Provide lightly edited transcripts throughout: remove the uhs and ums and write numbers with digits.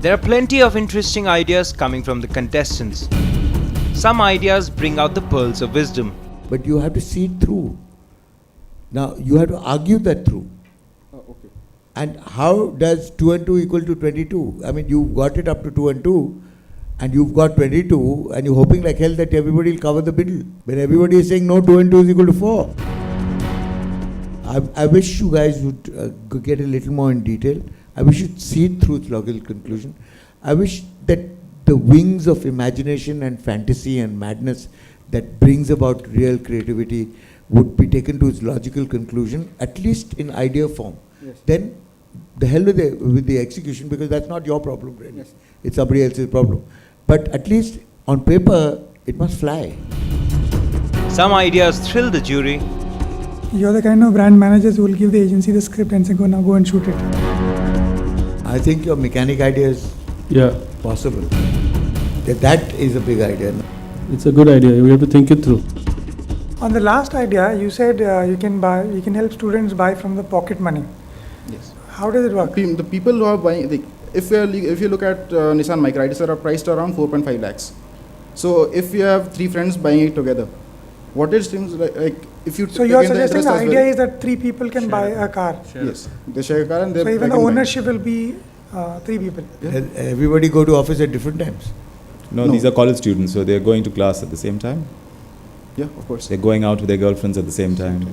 There are plenty of interesting ideas coming from the contestants. Some ideas bring out the pearls of wisdom. But you have to see it through. Now, you have to argue that through. Okay. And how does 2 and 2 equal to 22? I mean, you've got it up to 2 and 2, and you've got 22, and you're hoping like hell that everybody will cover the middle. When everybody is saying, no, 2 and 2 is equal to 4. I wish you guys would get a little more in detail. I wish you'd see it through its logical conclusion. I wish that the wings of imagination and fantasy and madness that brings about real creativity would be taken to its logical conclusion, at least in idea form. Yes. Then the hell with the execution, because that's not your problem really. Yes. It's somebody else's problem. But at least on paper, it must fly. Some ideas thrill the jury. You're the kind of brand managers who will give the agency the script and say, now go and shoot it. I think your mechanic idea is possible. That is a big idea. It's a good idea. We have to think it through. On the last idea, you said you can help students buy from the pocket money. Yes. How does it work? The people who are buying, if you look at Nissan Micra, it is priced around 4.5 lakhs. So if you have 3 friends buying it together, what it seems like if you. So you are suggesting the idea is that 3 people can buy a car. Yes, they share a car and they. So even the ownership will be 3 people. Yeah. Everybody go to office at different times. No, these are college students, so they're going to class at the same time. Yeah, of course. They're going out with their girlfriends at the same time.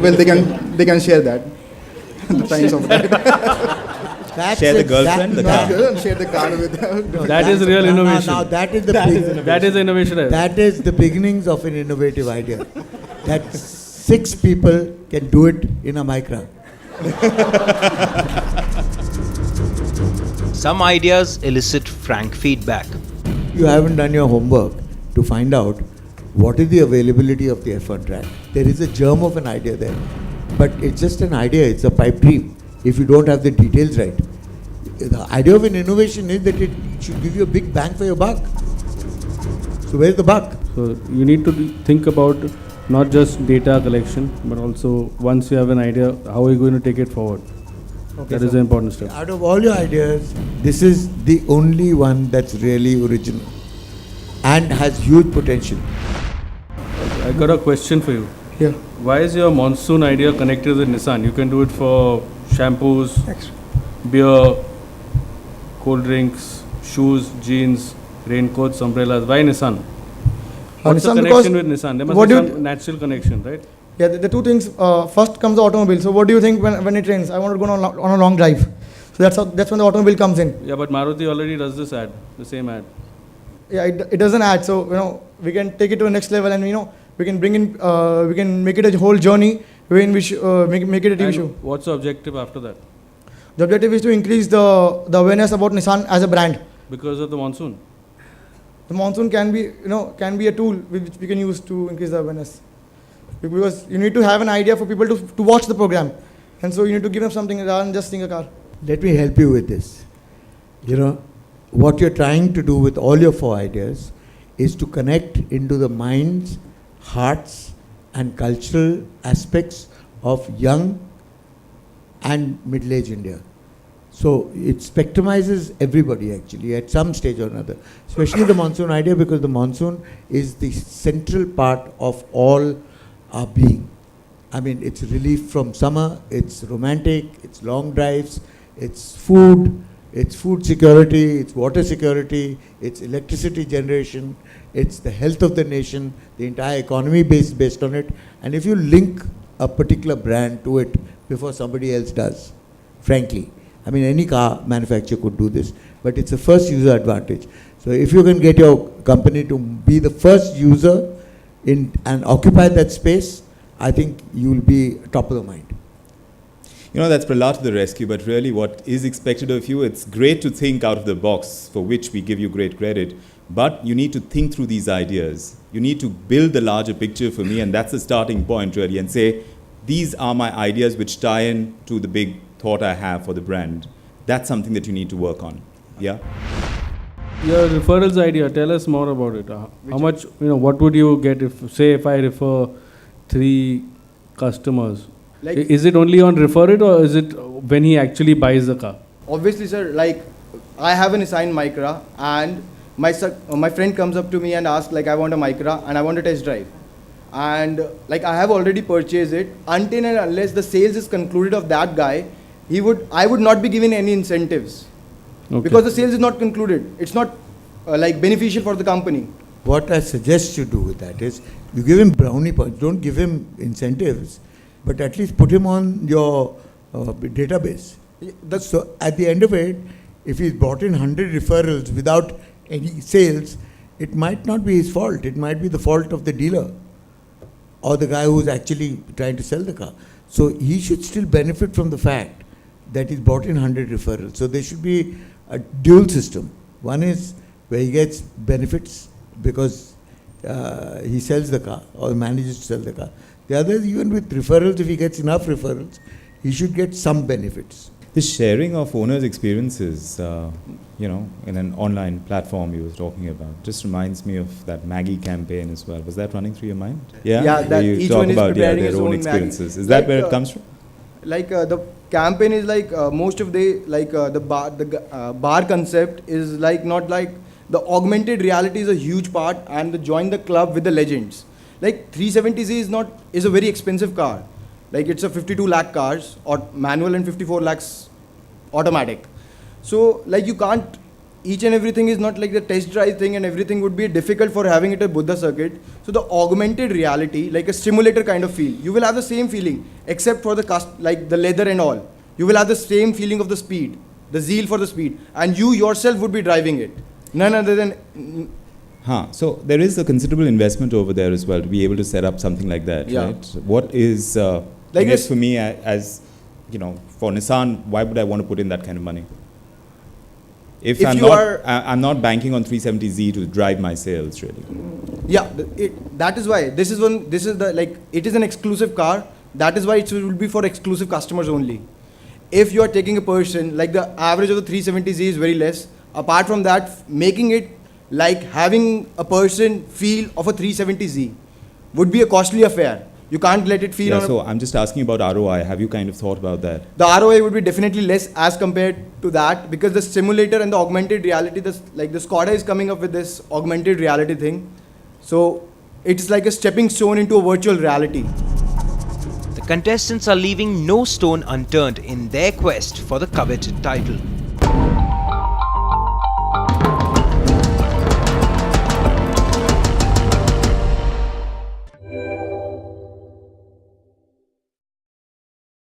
Well, they can share that. The times of that. Share the girlfriend, the car. Share the car with them. That is real innovation. Now that is the That is innovation. That is the beginnings of an innovative idea. That 6 people can do it in a Micra. Some ideas elicit frank feedback. You haven't done your homework to find out what is the availability of the F1 track. There is a germ of an idea there, but it's just an idea, it's a pipe dream if you don't have the details right. The idea of an innovation is that it should give you a big bang for your buck. So where's the buck? So you need to think about not just data collection, but also once you have an idea, how are you going to take it forward? Okay, that is the important step. Out of all your ideas, this is the only one that's really original and has huge potential. I got a question for you. Yeah. Why is your monsoon idea connected with Nissan? You can do it for shampoos, beer, cold drinks, shoes, jeans, raincoats, umbrellas. Why Nissan? What's the connection with Nissan? There must be some natural connection, right? Yeah, the 2 things. First comes the automobile. So what do you think when it rains? I want to go on a long drive. So that's when the automobile comes in. Yeah, but Maruti already does this ad, the same ad. Yeah, it doesn't add. So we can take it to the next level, and we can bring in, we can make it a whole journey in which make it a TV show. What's the objective after that? The objective is to increase the awareness about Nissan as a brand. Because of the monsoon. The monsoon can be a tool which we can use to increase the awareness. Because you need to have an idea for people to watch the program, and so you need to give them something rather than just seeing a car. Let me help you with this. What you're trying to do with all your 4 ideas is to connect into the minds, hearts, and cultural aspects of young and middle-aged India. So it spectrumizes everybody actually at some stage or another, especially the monsoon idea, because the monsoon is the central part of all our being. I mean, it's relief from summer, it's romantic, it's long drives, it's food security, it's water security, it's electricity generation, it's the health of the nation, the entire economy based on it. And if you link a particular brand to it before somebody else does, frankly, I mean, any car manufacturer could do this, but it's a first user advantage. So if you can get your company to be the first user and occupy that space, I think you will be top of the mind. That's Prahlad to the rescue, but really what is expected of you, it's great to think out of the box, for which we give you great credit, but you need to think through these ideas. You need to build the larger picture for me, and that's the starting point really, and say, these are my ideas which tie in to the big thought I have for the brand. That's something that you need to work on. Yeah? Your referrals idea, tell us more about it. How much, what would you get if I refer 3 customers? Is it only on refer it, or is it when he actually buys the car? Obviously, sir, I have a Nissan Micra, and my friend comes up to me and asks, like, I want a Micra and I want a test drive. And like, I have already purchased it. Until and unless the sales is concluded of that guy, I would not be given any incentives. Okay. Because the sales is not concluded. It's not like beneficial for the company. What I suggest you do with that is, you give him brownie points, don't give him incentives, but at least put him on your database. So at the end of it, if he's brought in 100 referrals without any sales, it might not be his fault. It might be the fault of the dealer or the guy who's actually trying to sell the car. So he should still benefit from the fact that he's brought in 100 referrals. So there should be a dual system. One is where he gets benefits because he sells the car or manages to sell the car. The other is, even with referrals, if he gets enough referrals, he should get some benefits. The sharing of owners' experiences, in an online platform you were talking about, just reminds me of that Maggie campaign as well. Was that running through your mind? Yeah, Where that you each talk one is about preparing their his own own experiences. Maggie. Is that Like, where it comes from? Like the campaign is like most of the bar concept is like not like the augmented reality is a huge part, and the join the club with the legends. Like 370Z is a very expensive car. Like it's a 52 lakh cars or manual and 54 lakhs automatic. So like you can't, each and everything is not like the test drive thing, and everything would be difficult for having it at Buddha circuit. So the augmented reality, like a simulator kind of feel, you will have the same feeling except for like the leather and all. You will have the same feeling of the speed, the zeal for the speed, and you yourself would be driving it. None other than. So there is a considerable investment over there as well to be able to set up something like that, Yeah. right? What is, I Like guess this- for me, as for Nissan, why would I want to put in that kind of money? If I'm not banking on 370Z to drive my sales, really. Yeah, that is why this is it is an exclusive car. That is why it will be for exclusive customers only. If you are taking a person, like the average of the 370Z is very less. Apart from that, making it like having a person feel of a 370Z would be a costly affair. You can't let it feel. Yeah, so I'm just asking about ROI. Have you kind of thought about that? The ROI would be definitely less as compared to that, because the simulator and the augmented reality, the Skoda is coming up with this augmented reality thing. So it's like a stepping stone into a virtual reality. The contestants are leaving no stone unturned in their quest for the coveted title.